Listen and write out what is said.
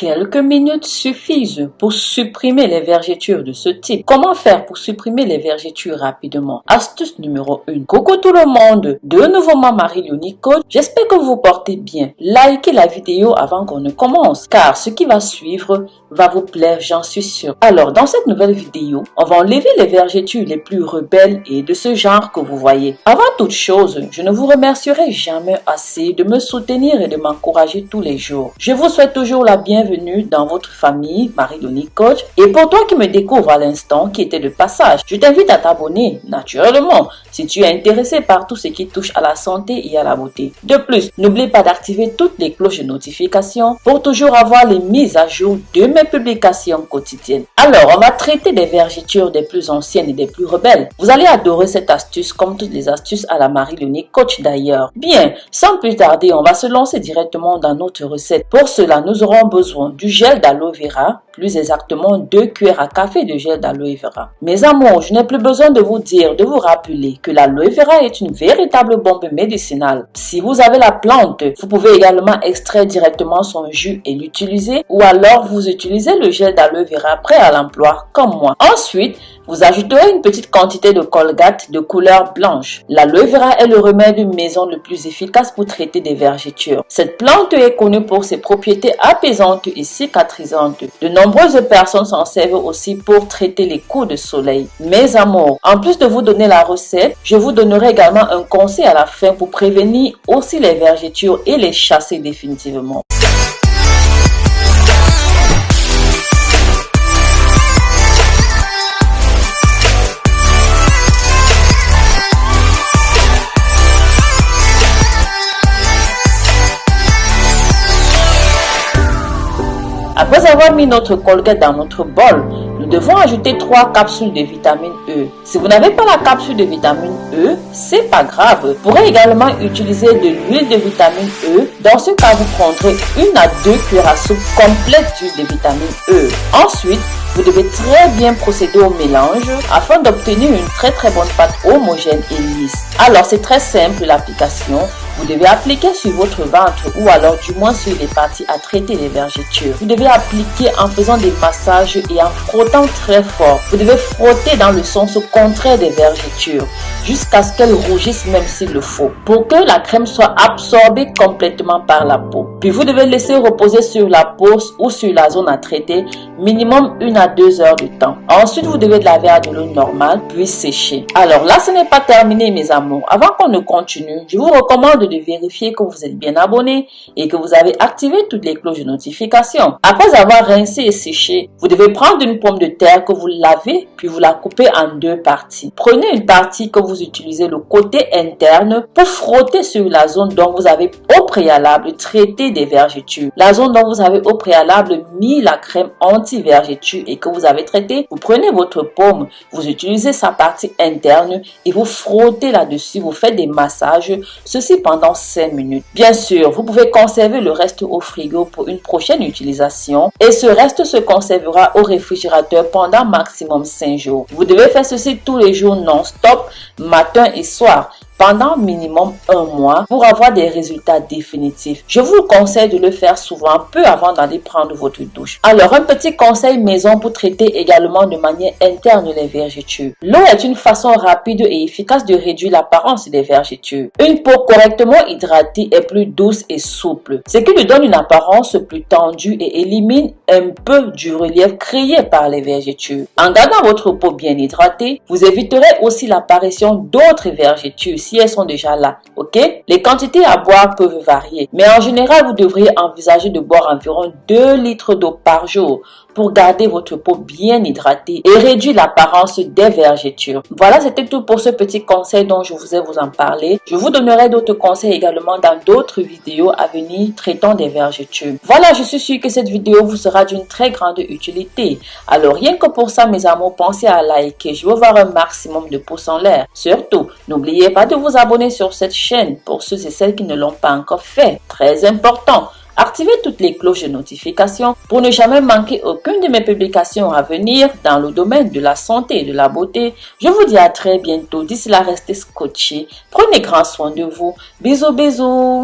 Quelques minutes suffisent pour supprimer les vergetures de ce type. Comment faire pour supprimer les vergetures rapidement? Astuce numéro 1. Coucou tout le monde, de nouveau moi Marie-Léonie Coach. J'espère que vous vous portez bien. Likez la vidéo avant qu'on ne commence, car ce qui va suivre va vous plaire, j'en suis sûre. Alors, dans cette nouvelle vidéo, on va enlever les vergetures les plus rebelles et de ce genre que vous voyez. Avant toute chose, je ne vous remercierai jamais assez de me soutenir et de m'encourager tous les jours. Je vous souhaite toujours la bienvenue dans votre famille Marie-Léonie Coach. Et pour toi qui me découvre à l'instant, qui était de passage, je t'invite à t'abonner naturellement si tu es intéressé par tout ce qui touche à la santé et à la beauté. De plus, n'oublie pas d'activer toutes les cloches de notification pour toujours avoir les mises à jour de mes publications quotidiennes. Alors, on va traiter des vergetures des plus anciennes et des plus rebelles. Vous allez adorer cette astuce comme toutes les astuces à la Marie-Léonie Coach d'ailleurs. Bien, sans plus tarder, on va se lancer directement dans notre recette. Pour cela, nous aurons besoin du gel d'aloe vera, plus exactement 2 cuillères à café de gel d'aloe vera. Mes amours, je n'ai plus besoin de vous rappeler que l'aloe vera est une véritable bombe médicinale. Si vous avez la plante, vous pouvez également extraire directement son jus et l'utiliser, ou alors vous utilisez le gel d'aloe vera prêt à l'emploi comme moi. Ensuite, vous ajouterez une petite quantité de Colgate de couleur blanche. L'aloe vera est le remède maison le plus efficace pour traiter des vergetures. Cette plante est connue pour ses propriétés apaisantes et cicatrisantes. De nombreuses personnes s'en servent aussi pour traiter les coups de soleil. Mes amours, en plus de vous donner la recette, je vous donnerai également un conseil à la fin pour prévenir aussi les vergetures et les chasser définitivement. Après avoir mis notre Colgate dans notre bol, nous devons ajouter 3 capsules de vitamine E. Si vous n'avez pas la capsule de vitamine E, c'est pas grave. Vous pourrez également utiliser de l'huile de vitamine E. Dans ce cas, vous prendrez 1 à 2 cuillères à soupe complètes d'huile de vitamine E. Ensuite, vous devez très bien procéder au mélange afin d'obtenir une très bonne pâte homogène et lisse. Alors, c'est très simple l'application. Vous devez appliquer sur votre ventre ou alors du moins sur les parties à traiter les vergetures. Vous devez appliquer en faisant des massages et en frottant très fort. Vous devez frotter dans le sens contraire des vergetures jusqu'à ce qu'elles rougissent même s'il le faut pour que la crème soit absorbée complètement par la peau. Puis vous devez laisser reposer sur la peau ou sur la zone à traiter minimum 1 à 2 heures de temps. Ensuite, vous devez laver à de l'eau normale puis sécher. Alors là, ce n'est pas terminé mes amours. Avant qu'on ne continue, je vous recommande de vérifier que vous êtes bien abonné et que vous avez activé toutes les cloches de notification. Après avoir rincé et séché, vous devez prendre une pomme de terre que vous lavez puis vous la coupez en 2 parties. Prenez une partie que vous utilisez le côté interne pour frotter sur la zone dont vous avez au préalable traité des vergetures. La zone dont vous avez au préalable mis la crème anti-vergeture et que vous avez traité, vous prenez votre pomme, vous utilisez sa partie interne et vous frottez là-dessus, vous faites des massages, ceci pendant 5 minutes. Bien sûr, vous pouvez conserver le reste au frigo pour une prochaine utilisation et ce reste se conservera au réfrigérateur pendant maximum 5 jours. Vous devez faire ceci tous les jours non-stop, matin et soir, pendant minimum 1 mois pour avoir des résultats définitifs. Je vous conseille de le faire souvent, peu avant d'aller prendre votre douche. Alors, un petit conseil maison pour traiter également de manière interne les vergetures. L'eau est une façon rapide et efficace de réduire l'apparence des vergetures. Une peau correctement hydratée est plus douce et souple, ce qui lui donne une apparence plus tendue et élimine un peu du relief créé par les vergetures. En gardant votre peau bien hydratée, vous éviterez aussi l'apparition d'autres vergetures si elles sont déjà là, ok? Les quantités à boire peuvent varier, mais en général, vous devriez envisager de boire environ 2 litres d'eau par jour pour garder votre peau bien hydratée et réduire l'apparence des vergetures. Voilà, c'était tout pour ce petit conseil dont je vous ai vous en parlé. Je vous donnerai d'autres conseils également dans d'autres vidéos à venir traitant des vergetures. Voilà, je suis sûre que cette vidéo vous sera d'une très grande utilité. Alors, rien que pour ça, mes amours, pensez à liker. Je veux voir un maximum de pouces en l'air. Surtout, n'oubliez pas de vous abonner sur cette chaîne pour ceux et celles qui ne l'ont pas encore fait. Très important. Activez toutes les cloches de notification pour ne jamais manquer aucune de mes publications à venir dans le domaine de la santé et de la beauté. Je vous dis à très bientôt. D'ici là, restez scotchés. Prenez grand soin de vous. Bisous, bisous.